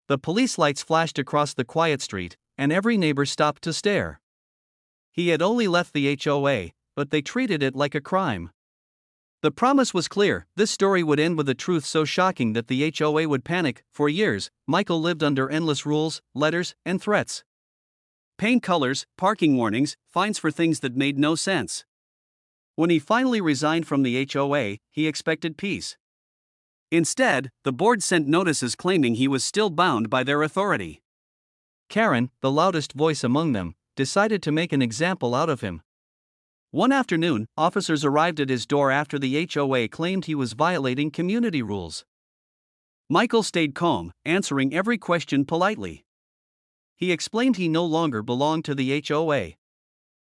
The police lights flashed across the quiet street, and every neighbor stopped to stare. He had only left the HOA, but they treated it like a crime. The promise was clear: this story would end with a truth so shocking that the HOA would panic. For years, Michael lived under endless rules, letters, and threats. Paint colors, parking warnings, fines for things that made no sense. When he finally resigned from the HOA, he expected peace. Instead, the board sent notices claiming he was still bound by their authority. Karen, the loudest voice among them, decided to make an example out of him. One afternoon, officers arrived at his door after the HOA claimed he was violating community rules. Michael stayed calm, answering every question politely. He explained he no longer belonged to the HOA.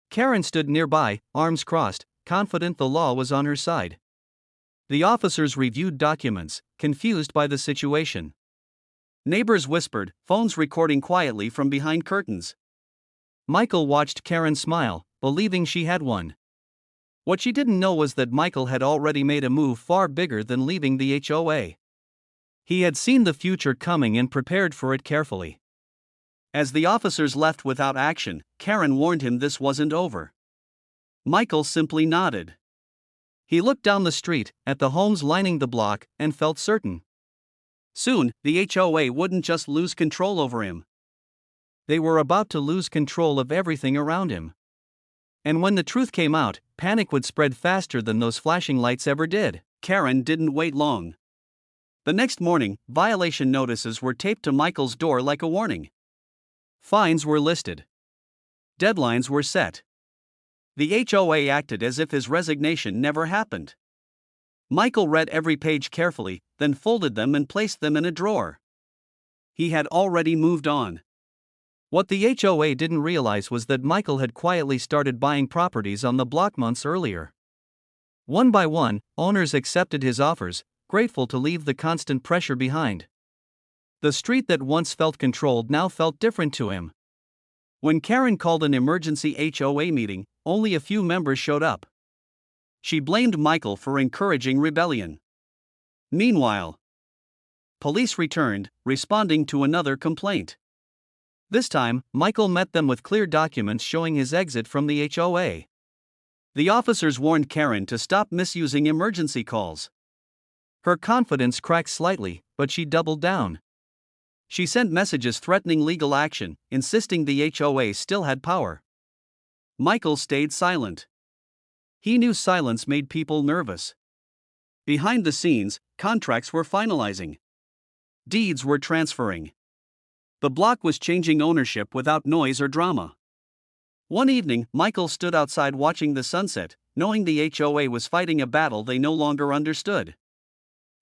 Karen stood nearby, arms crossed, confident the law was on her side. The officers reviewed documents, confused by the situation. Neighbors whispered, phones recording quietly from behind curtains. Michael watched Karen smile, believing she had won. What she didn't know was that Michael had already made a move far bigger than leaving the HOA. He had seen the future coming and prepared for it carefully. As the officers left without action, Karen warned him this wasn't over. Michael simply nodded. He looked down the street, at the homes lining the block, and felt certain. Soon, the HOA wouldn't just lose control over him. They were about to lose control of everything around him. And when the truth came out, panic would spread faster than those flashing lights ever did. Karen didn't wait long. The next morning, violation notices were taped to Michael's door like a warning. Fines were listed. Deadlines were set. The HOA acted as if his resignation never happened. Michael read every page carefully, then folded them and placed them in a drawer. He had already moved on. What the HOA didn't realize was that Michael had quietly started buying properties on the block months earlier. One by one, owners accepted his offers, grateful to leave the constant pressure behind. The street that once felt controlled now felt different to him. When Karen called an emergency HOA meeting, only a few members showed up. She blamed Michael for encouraging rebellion. Meanwhile, police returned, responding to another complaint. This time, Michael met them with clear documents showing his exit from the HOA. The officers warned Karen to stop misusing emergency calls. Her confidence cracked slightly, but she doubled down. She sent messages threatening legal action, insisting the HOA still had power. Michael stayed silent. He knew silence made people nervous. Behind the scenes, contracts were finalizing. Deeds were transferring. The block was changing ownership without noise or drama. One evening, Michael stood outside watching the sunset, knowing the HOA was fighting a battle they no longer understood.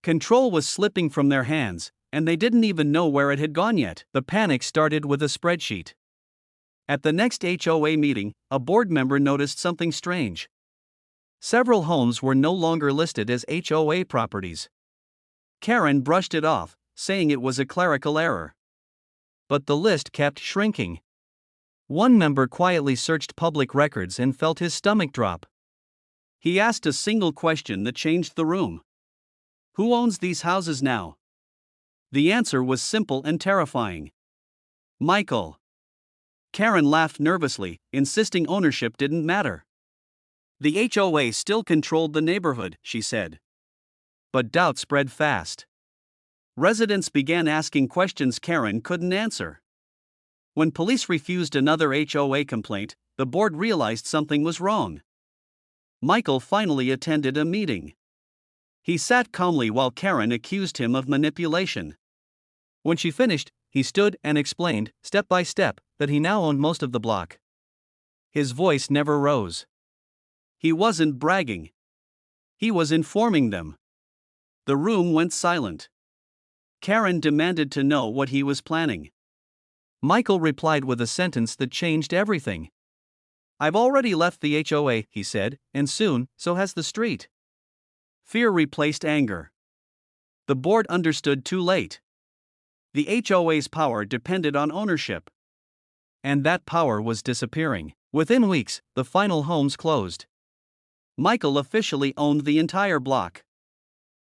Control was slipping from their hands, and they didn't even know where it had gone yet. The panic started with a spreadsheet. At the next HOA meeting, a board member noticed something strange. Several homes were no longer listed as HOA properties. Karen brushed it off, saying it was a clerical error. But the list kept shrinking. One member quietly searched public records and felt his stomach drop. He asked a single question that changed the room. Who owns these houses now? The answer was simple and terrifying. Michael. Karen laughed nervously, insisting ownership didn't matter. The HOA still controlled the neighborhood, she said. But doubt spread fast. Residents began asking questions Karen couldn't answer. When police refused another HOA complaint, the board realized something was wrong. Michael finally attended a meeting. He sat calmly while Karen accused him of manipulation. When she finished, he stood and explained, step by step, that he now owned most of the block. His voice never rose. He wasn't bragging. He was informing them. The room went silent. Karen demanded to know what he was planning. Michael replied with a sentence that changed everything. I've already left the HOA, he said, and soon, so has the street. Fear replaced anger. The board understood too late. The HOA's power depended on ownership. And that power was disappearing. Within weeks, the final homes closed. Michael officially owned the entire block.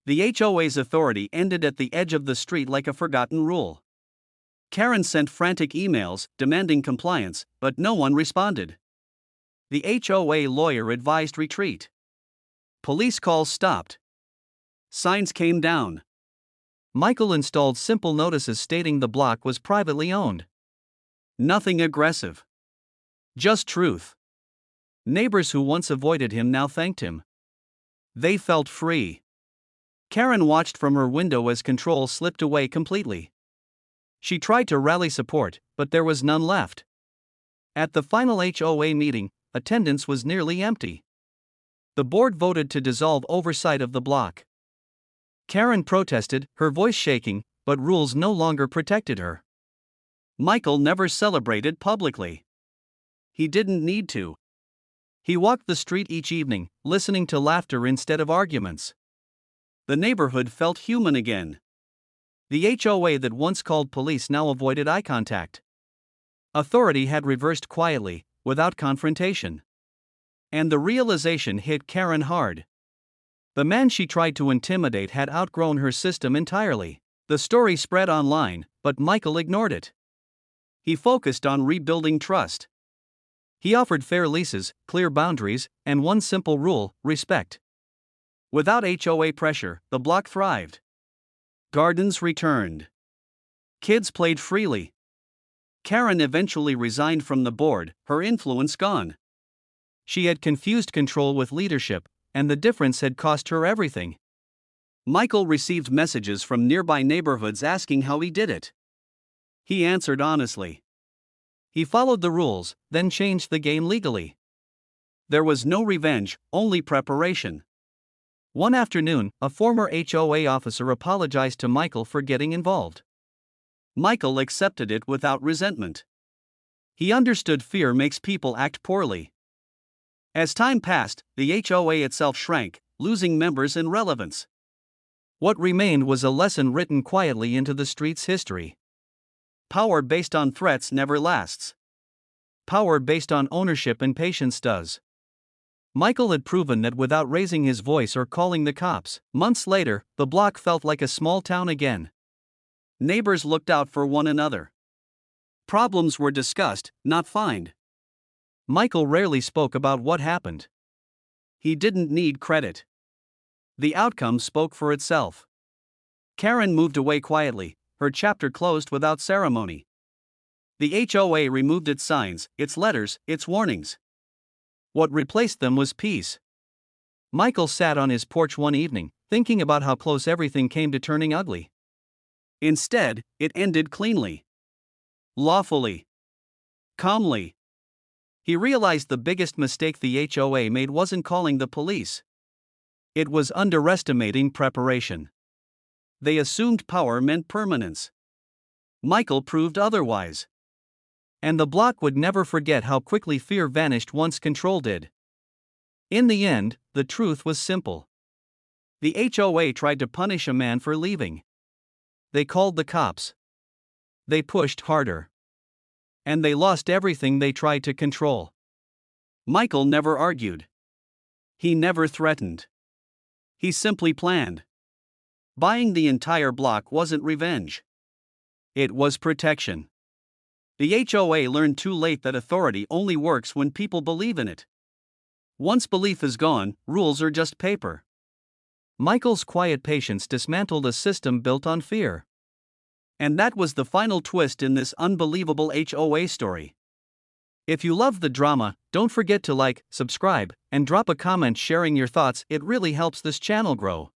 The HOA's authority ended at the edge of the street like a forgotten rule. Karen sent frantic emails demanding compliance, but no one responded. The HOA lawyer advised retreat. Police calls stopped. Signs came down. Michael installed simple notices stating the block was privately owned. Nothing aggressive. Just truth. Neighbors who once avoided him now thanked him. They felt free. Karen watched from her window as control slipped away completely. She tried to rally support, but there was none left. At the final HOA meeting, attendance was nearly empty. The board voted to dissolve oversight of the block. Karen protested, her voice shaking, but rules no longer protected her. Michael never celebrated publicly. He didn't need to. He walked the street each evening, listening to laughter instead of arguments. The neighborhood felt human again. The HOA that once called police now avoided eye contact. Authority had reversed quietly, without confrontation. And the realization hit Karen hard. The man she tried to intimidate had outgrown her system entirely. The story spread online, but Michael ignored it. He focused on rebuilding trust. He offered fair leases, clear boundaries, and one simple rule: respect. Without HOA pressure, the block thrived. Gardens returned. Kids played freely. Karen eventually resigned from the board, her influence gone. She had confused control with leadership, and the difference had cost her everything. Michael received messages from nearby neighborhoods asking how he did it. He answered honestly. He followed the rules, then changed the game legally. There was no revenge, only preparation. One afternoon, a former HOA officer apologized to Michael for getting involved. Michael accepted it without resentment. He understood fear makes people act poorly. As time passed, the HOA itself shrank, losing members and relevance. What remained was a lesson written quietly into the street's history. Power based on threats never lasts. Power based on ownership and patience does. Michael had proven that without raising his voice or calling the cops. Months later, the block felt like a small town again. Neighbors looked out for one another. Problems were discussed, not fined. Michael rarely spoke about what happened. He didn't need credit. The outcome spoke for itself. Karen moved away quietly, her chapter closed without ceremony. The HOA removed its signs, its letters, its warnings. What replaced them was peace. Michael sat on his porch one evening, thinking about how close everything came to turning ugly. Instead, it ended cleanly. Lawfully. Calmly. He realized the biggest mistake the HOA made wasn't calling the police. It was underestimating preparation. They assumed power meant permanence. Michael proved otherwise. And the block would never forget how quickly fear vanished once control did. In the end, the truth was simple. The HOA tried to punish a man for leaving. They called the cops. They pushed harder. And they lost everything they tried to control. Michael never argued. He never threatened. He simply planned. Buying the entire block wasn't revenge. It was protection. The HOA learned too late that authority only works when people believe in it. Once belief is gone, rules are just paper. Michael's quiet patience dismantled a system built on fear. And that was the final twist in this unbelievable HOA story. If you love the drama, don't forget to like, subscribe, and drop a comment sharing your thoughts. It really helps this channel grow.